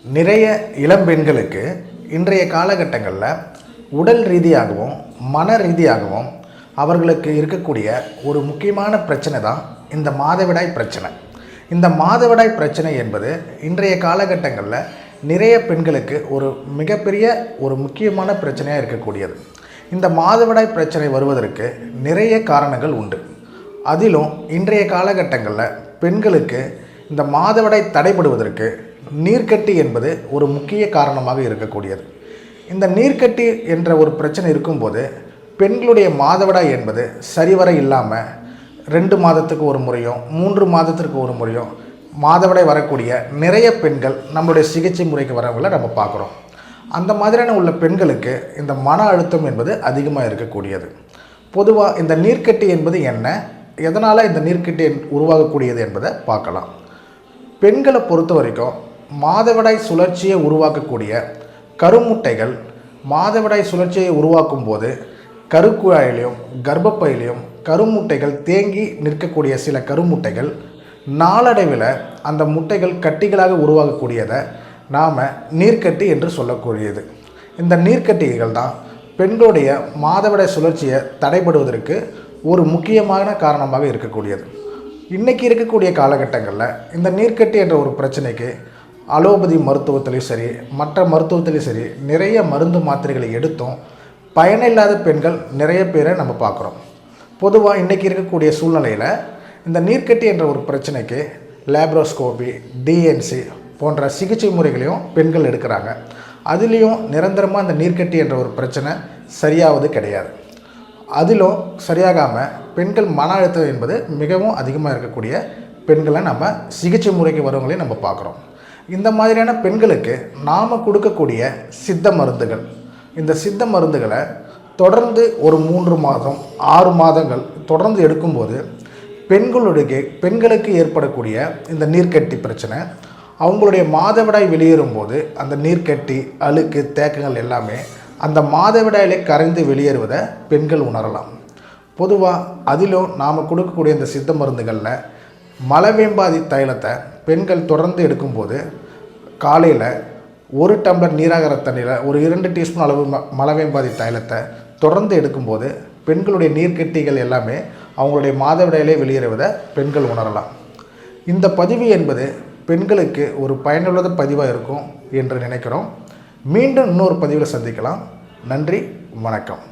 நிறைய இளம்பெண்களுக்கு இன்றைய காலகட்டங்களில் உடல் ரீதியாகவும் மன ரீதியாகவும் அவர்களுக்கு இருக்கக்கூடிய ஒரு முக்கியமான பிரச்சனை தான் இந்த மாதவிடாய் பிரச்சனை. இந்த மாதவிடாய் பிரச்சனை என்பது இன்றைய காலகட்டங்களில் நிறைய பெண்களுக்கு ஒரு மிகப்பெரிய ஒரு முக்கியமான பிரச்சனையாக இருக்கக்கூடியது. இந்த மாதவிடாய் பிரச்சனை வருவதற்கு நிறைய காரணங்கள் உண்டு. அதிலும் இன்றைய காலகட்டங்களில் பெண்களுக்கு இந்த மாதவிடாய் தடைபடுவதற்கு நீர்க்கட்டி என்பது ஒரு முக்கிய காரணமாக இருக்கக்கூடியது. இந்த நீர்க்கட்டி என்ற ஒரு பிரச்சனை இருக்கும்போது பெண்களுடைய மாதவிடாய் என்பது சரிவர இல்லாமல் 2 மாதத்துக்கு ஒரு முறையும் 3 மாதத்திற்கு ஒரு முறையும் மாதவிடாய் வரக்கூடிய நிறைய பெண்கள் நம்மளுடைய சிகிச்சை முறைக்கு வரவங்களை நம்ம பார்க்குறோம். அந்த மாதிரியான உள்ள பெண்களுக்கு இந்த மன அழுத்தம் என்பது அதிகமாக இருக்கக்கூடியது. பொதுவாக இந்த நீர்க்கட்டி என்பது என்ன, எதனால் இந்த நீர்க்கட்டி உருவாகக்கூடியது என்பதை பார்க்கலாம். பெண்களை பொறுத்த வரைக்கும் மாதவிடாய் சுழற்சியை உருவாக்கக்கூடிய கருமுட்டைகள் மாதவிடாய் சுழற்சியை உருவாக்கும் போது கருக்குழாயிலையும் கர்ப்பப்பையிலையும் கருமுட்டைகள் தேங்கி நிற்கக்கூடிய சில கருமுட்டைகள் நாளடைவில் அந்த முட்டைகள் கட்டிகளாக உருவாகக்கூடியதை நாம் நீர்க்கட்டி என்று சொல்லக்கூடியது. இந்த நீர்க்கட்டிகள் தான் பெண்களுடைய மாதவிடாய் சுழற்சியை தடைபடுவதற்கு ஒரு முக்கியமான காரணமாக இருக்கக்கூடியது. இன்றைக்கி இருக்கக்கூடிய காலகட்டங்களில் இந்த நீர்க்கட்டி என்ற ஒரு பிரச்சனைக்கு அலோபதி மருத்துவத்திலையும் சரி மற்ற மருத்துவத்திலையும் சரி நிறைய மருந்து மாத்திரைகளை எடுத்தும் பயனில்லாத பெண்கள் நிறைய பேரை நம்ம பார்க்குறோம். பொதுவாக இன்றைக்கி இருக்கக்கூடிய சூழ்நிலையில் இந்த நீர்க்கட்டி என்ற ஒரு பிரச்சனைக்கு லேப்ரோஸ்கோபி, டிஎன்சி போன்ற சிகிச்சை முறைகளையும் பெண்கள் எடுக்கிறாங்க. அதுலேயும் நிரந்தரமாக இந்த நீர்க்கட்டி என்ற ஒரு பிரச்சனை சரியாவது கிடையாது. அதிலும் சரியாகாமல் பெண்கள் மன அழுத்தம் என்பது மிகவும் அதிகமாக இருக்கக்கூடிய பெண்களை நம்ம சிகிச்சை முறைக்கு வரவங்களையும் நம்ம பார்க்குறோம். இந்த மாதிரியான பெண்களுக்கு நாம் கொடுக்கக்கூடிய சித்த மருந்துகள், இந்த சித்த மருந்துகளை தொடர்ந்து ஒரு 3 மாதம் 6 மாதங்கள் தொடர்ந்து எடுக்கும்போது பெண்களுக்கு ஏற்படக்கூடிய இந்த நீர்க்கட்டி பிரச்சனை அவங்களுடைய மாதவிடாய் வெளியேறும்போது அந்த நீர்க்கட்டி அழுக்கு தேக்கங்கள் எல்லாமே அந்த மாதவிடாயிலே கரைந்து வெளியேறுவதை பெண்கள் உணரலாம். பொதுவாக அதிலும் நாம் கொடுக்கக்கூடிய இந்த சித்த மருந்துகளில் மலவேம்பாதி தைலத்தை பெண்கள் தொடர்ந்து எடுக்கும்போது காலையில் 1 டம்ளர் நீராகார தண்ணியில் ஒரு 2 டீஸ்பூன் அளவு மலவேம்பாதி தைலத்தை தொடர்ந்து எடுக்கும்போது பெண்களுடைய நீர்க்கட்டிகள் எல்லாமே அவங்களுடைய மாதவிடாயிலே வெளியேறுவதை பெண்கள் உணரலாம். இந்த பதிவு என்பது பெண்களுக்கு ஒரு பயனுள்ள பதிவாக இருக்கும் என்று நினைக்கிறோம். மீண்டும் இன்னொரு பதிவில் சந்திக்கலாம். நன்றி, வணக்கம்.